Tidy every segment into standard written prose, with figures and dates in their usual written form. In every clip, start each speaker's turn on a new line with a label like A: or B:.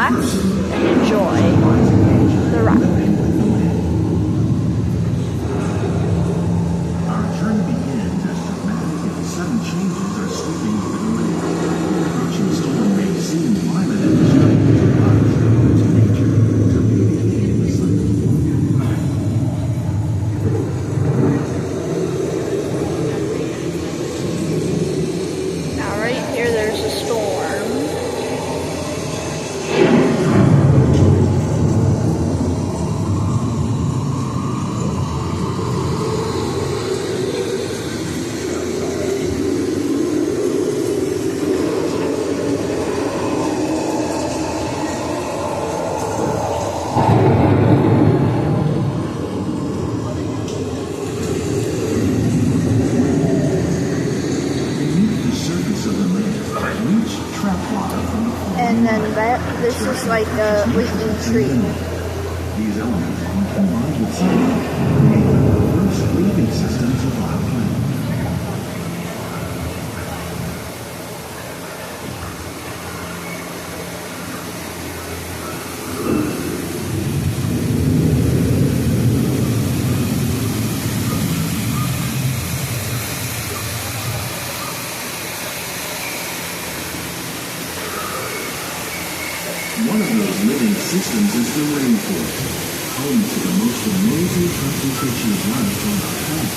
A: relax and enjoy the ride.
B: Our journey begins as dramatic and sudden changes are sweeping over the land. The approaching storm may seem violent and destructive, but to nature, it's a beauty in the sun.
A: Now right here there's a storm. And then this is like a leafy tree.
B: These elements, when combined with sunlight, create the first living systems of our planet. One of those living systems is the rainforest, home to the most amazing concentration of life on our planet.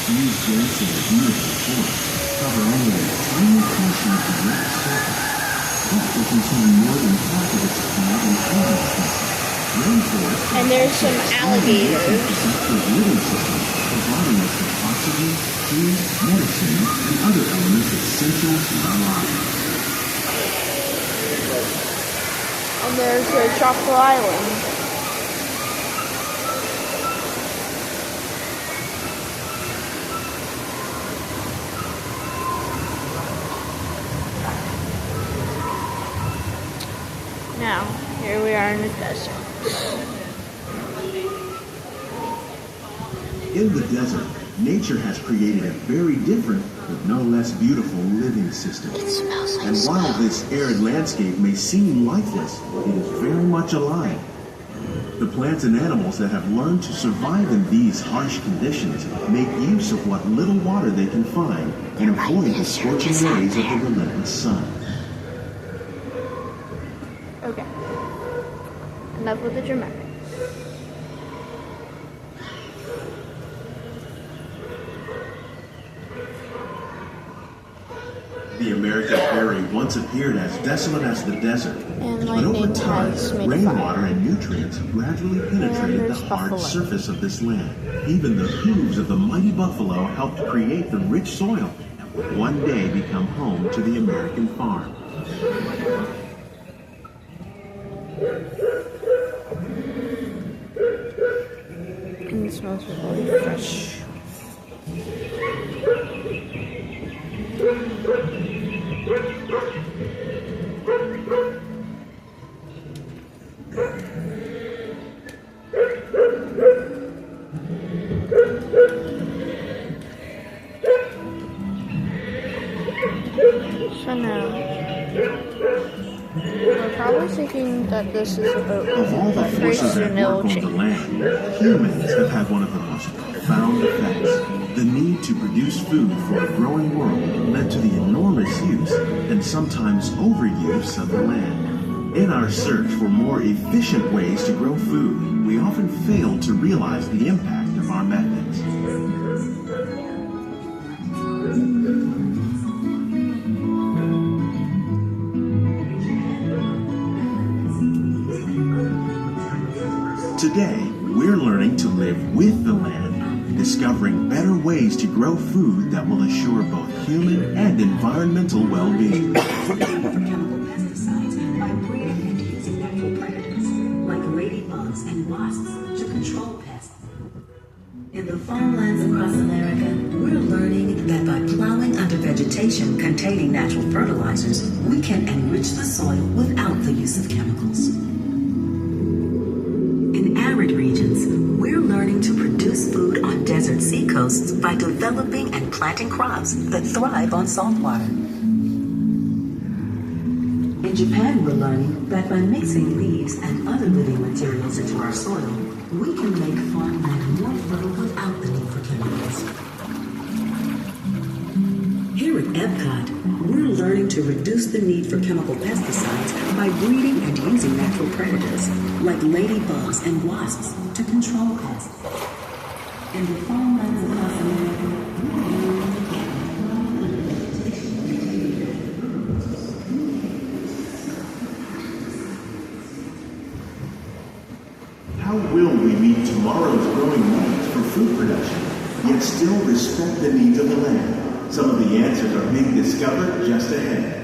B: These dense and beautiful forests cover only a tiny portion of the Earth's surface, but they contain more than half of its plant and animal species. Rainforests
A: And there's some alligators.
B: living systems, providing us with oxygen, food, medicine, and other elements essential to our lives.
A: And there's a tropical island. Now, here we are in the desert.
B: In the desert, nature has created a very different, but no less beautiful living system.
A: It smells like
B: And while this arid landscape may seem lifeless, it is very much alive. The plants and animals that have learned to survive in these harsh conditions make use of what little water they can find and avoid the scorching rays of the relentless sun.
A: Okay. Enough with the dramatics.
B: The American prairie once appeared as desolate as the desert,
A: And
B: but over
A: lightning
B: time,
A: has made
B: rainwater
A: fire.
B: and nutrients gradually penetrated the
A: there's
B: hard
A: buffalo.
B: surface of this land. Even the hooves of the mighty buffalo helped create the rich soil that would one day become home to the American farm.
A: And it smells really fresh. So now, we're probably thinking that this is a boat,
B: Of all the
A: but pretty
B: forces
A: soon
B: that
A: it will
B: work on the
A: change.
B: land, humans have had one of the most profound effects. The need to produce food for a growing world led to the enormous use and sometimes overuse of the land. In our search for more efficient ways to grow food, we often fail to realize the impact of our methods. Today, we're learning to live with the land, discovering better ways to grow food that will assure both human and environmental well-being.
C: Chemical pesticides are created using natural predators like ladybugs and wasps to control pests. In the farmlands across America, we're learning that by plowing under vegetation containing natural fertilizers, we can enrich the soil without the use of chemicals. In arid regions, we're learning to produce food on desert seacoasts by developing and planting crops that thrive on salt water. In Japan, we're learning that by mixing leaves and other living materials into our soil, we can make farmland more fertile without the need for chemicals. Here at Epcot, we're learning to reduce the need for chemical pesticides by breeding and using natural predators, like ladybugs and wasps, to control pests. In the farmlands across America,
B: How will we meet tomorrow's growing needs for food production, yet still respect the needs of the land? Some of the answers are being discovered just ahead.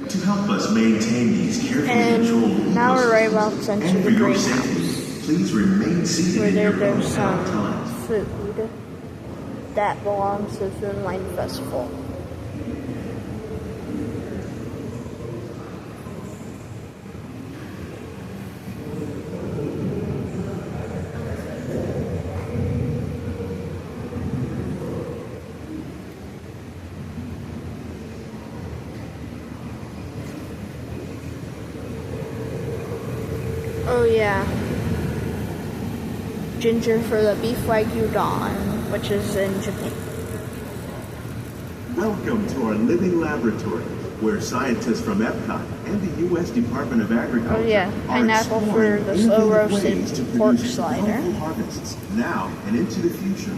B: To help us maintain these carefully controlled ecosystems,
A: now we're right about to enter
B: and for
A: the
B: your
A: greenhouse,
B: safety, please remain seated
A: where
B: in your
A: there's
B: boat at all
A: some
B: times.
A: food that belongs to the Wine Festival. Oh yeah, ginger for the beef wagyu don, which is in Japan.
B: Welcome to our living laboratory, where scientists from Epcot and the U.S. Department of Agriculture
A: Oh yeah,
B: are
A: pineapple for
B: exploring
A: the slow
B: innovative ways
A: roasted
B: to
A: pork
B: produce
A: slider.
B: bountiful harvests now and into the future.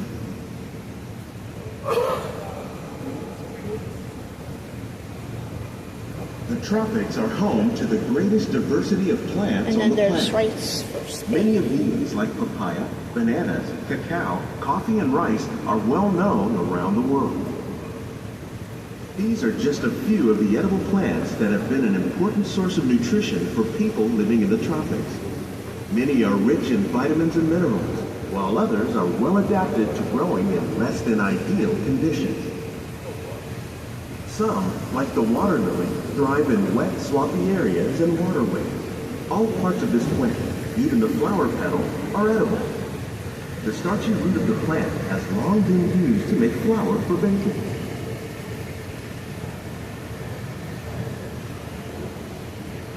B: The tropics are home to the greatest diversity of plants
A: And
B: on
A: then
B: the
A: there's
B: planet.
A: rice for steak.
B: Many of these, like papaya, bananas, cacao, coffee, and rice, are well known around the world. These are just a few of the edible plants that have been an important source of nutrition for people living in the tropics. Many are rich in vitamins and minerals, while others are well adapted to growing in less than ideal conditions. Some, like the water lily, thrive in wet, swampy areas and waterways. All parts of this plant, even the flower petal, are edible. The starchy root of the plant has long been used to make flour for baking.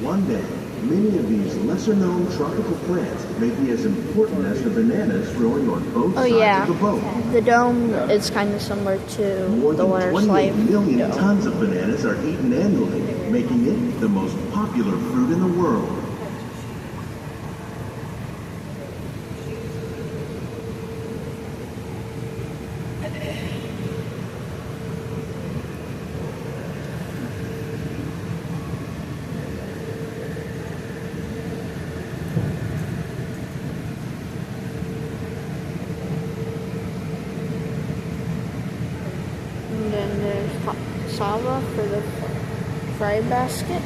B: One day, many of these lesser-known tropical plants may be as important as the bananas growing on both
A: Oh
B: sides
A: yeah,
B: of the boat.
A: the dome is kind of similar to
B: More
A: the
B: than
A: water
B: 28
A: slide
B: million
A: dome.
B: tons of bananas are eaten annually, making it the most popular fruit in the world.
A: And then there's cassava for the fry basket.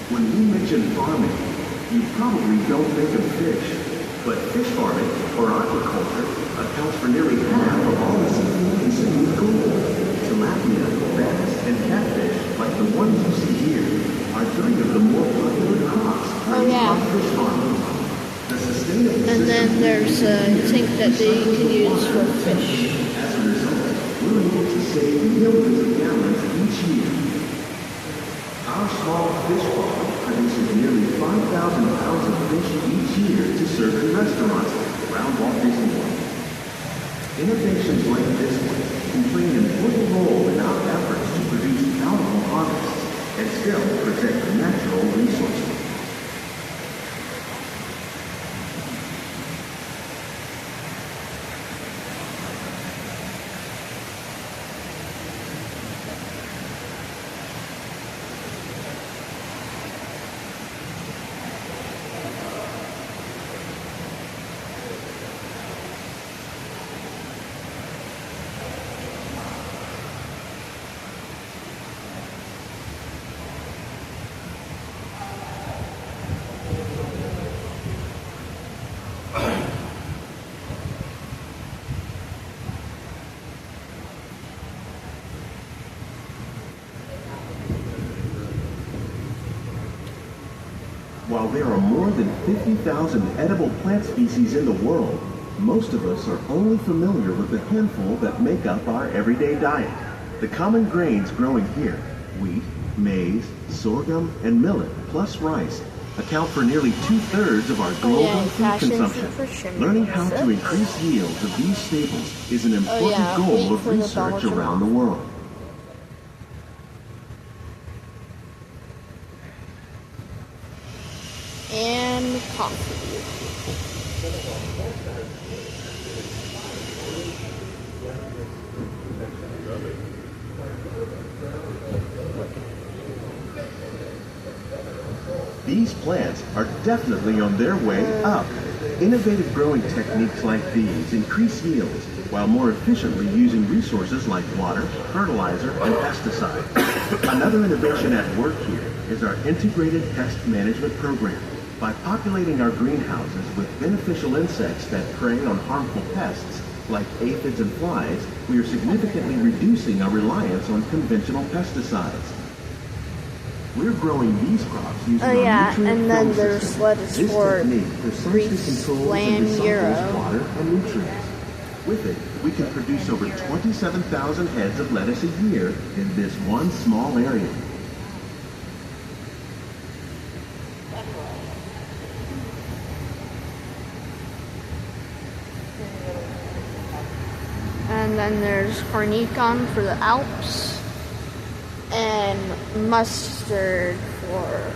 B: When we mention farming, you probably don't think of fish. But fish farming, or aquaculture, accounts for nearly half of all the seafood consumed globally. Tilapia, bass, and catfish, like the ones you see here, are three of the more popular crops
A: Oh,
B: raised
A: yeah.
B: by fish farming. The sustainable
A: And then
B: system
A: there's a tank that they can use for fish.
B: As a result, we're able to save millions of gallons each year. Our small fish farm produces nearly 5,000 pounds of fish each year to serve in restaurants around Walt Disney World. Innovations like this one can play an important role in our efforts to produce bountiful harvests and still protect natural resources. While there are more than 50,000 edible plant species in the world, most of us are only familiar with the handful that make up our everyday diet. The common grains growing here, wheat, maize, sorghum, and millet, plus rice, account for nearly 2/3 of our global food consumption. Learning how to increase yields of these staples is an important goal of research around the world.
A: And coffee.
B: These plants are definitely on their way up. Innovative growing techniques like these increase yields while more efficiently using resources like water, fertilizer, and pesticides. Another innovation at work here is our integrated pest management program. By populating our greenhouses with beneficial insects that prey on harmful pests like aphids and flies, we are significantly reducing our reliance on conventional pesticides. We're growing these crops using our nutrient
A: and then
B: film
A: there's
B: system.
A: lettuce
B: This
A: for
B: technique precisely controls and recycles water and nutrients. With it, we can produce over 27,000 heads of lettuce a year in this one small area.
A: And then there's cornicon for the Alps. And mustard for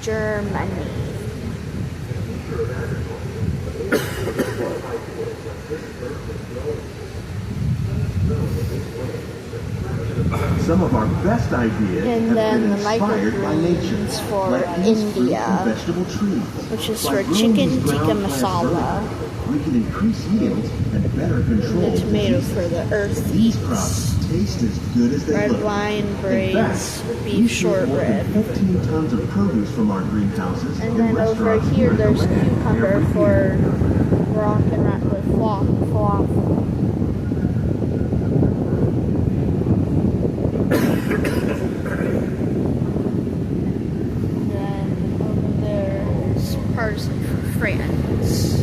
A: Germany.
B: Some of our best ideas
A: And
B: have
A: then
B: been
A: the
B: inspired by nature,
A: microgreens for
B: like these fruit
A: India,
B: and vegetable trees.
A: which is
B: By
A: for
B: growing
A: chicken
B: these ground
A: tikka
B: plants
A: masala.
B: vertically, we can increase yields and better control
A: And the tomato
B: diseases.
A: for the earth
B: These
A: eats.
B: crops taste as good as they
A: Red
B: look.
A: wine
B: In
A: braids,
B: fact,
A: beef
B: we ship more
A: shortbread.
B: than 15 tons of produce from our greenhouses
A: And
B: in
A: then over
B: restaurants
A: here
B: in the
A: there's
B: land
A: cucumber
B: every year.
A: for rockin' rat with falafel. And then over there's parsley for France.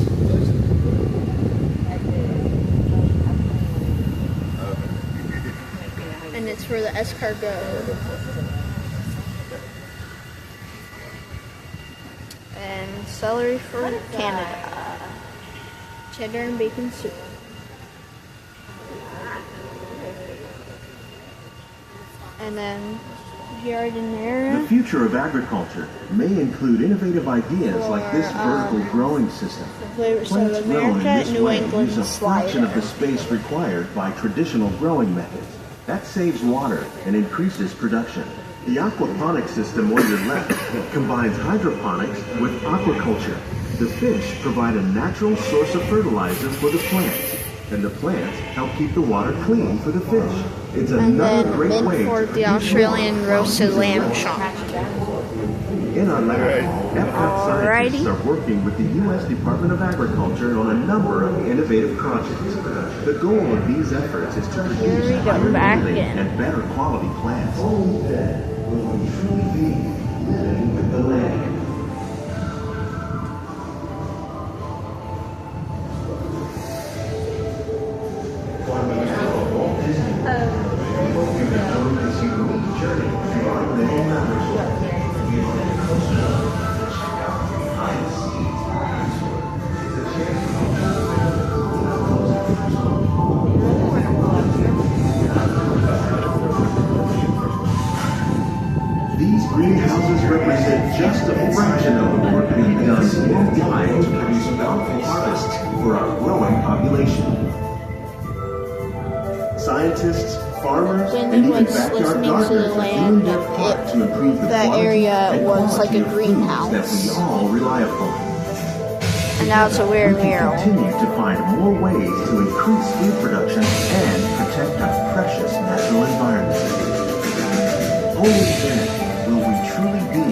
A: And it's for the escargot. And celery for Canada. Cheddar and bacon soup. And then jardinera.
B: The future of agriculture may include innovative ideas like this vertical growing system.
A: Flavors
B: Plants
A: of
B: grown in
A: America,
B: this
A: New
B: way
A: England
B: use a fraction of the
A: slider.
B: space required by traditional growing methods. That saves water and increases production. The aquaponics system on your left combines hydroponics with aquaculture. The fish provide a natural source of fertilizer for the plants, and the plants help keep the water clean for the fish. It's
A: And
B: another
A: then
B: great way
A: mint for
B: to
A: the
B: produce
A: Australian
B: more
A: roasted
B: while using
A: lamb
B: less.
A: chop.
B: In our lab, Epcot scientists
A: Alrighty.
B: are working with the U.S. Department of Agriculture on a number of innovative projects. The goal of these efforts is to
A: Here we
B: produce
A: go,
B: higher
A: back
B: yielding
A: in.
B: and better quality plants. Homestead will truly be living with the land. On behalf of Walt Disney World, we hope you enjoyed this unique journey through our little laboratory. We are the coaster to check out behind the scenes of Dinosaur. It's a chance to go These greenhouses represent just a fraction of the work being done worldwide to produce bountiful harvests for our growing population. Scientists, farmers,
A: When
B: and
A: he
B: even
A: was
B: backyard
A: listening to
B: gardeners
A: the
B: are
A: land,
B: doing their part to improve the
A: that
B: quantity
A: area
B: and
A: was like
B: quality
A: a
B: of foods
A: greenhouse.
B: that we all rely upon.
A: And now it's a
B: We
A: weird
B: can
A: mural.
B: continue to find more ways to increase food production and protect our precious natural environment. Only then will we truly be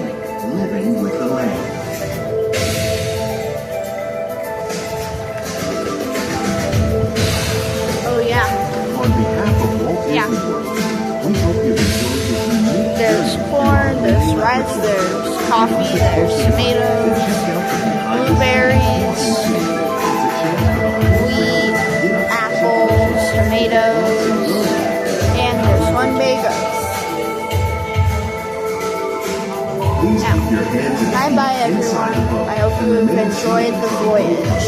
B: living with the land.
A: Oh yeah,
B: On behalf of Walt Disney
A: Yeah.
B: World, we hope you've enjoyed this unique
A: there's
B: journey
A: corn,
B: through our
A: there's
B: living
A: rice,
B: laboratory.
A: there's coffee, there's tomatoes, blueberries, wheat, apples, tomatoes, and there's one bag of. Now, bye bye everyone. I hope you have enjoyed the voyage.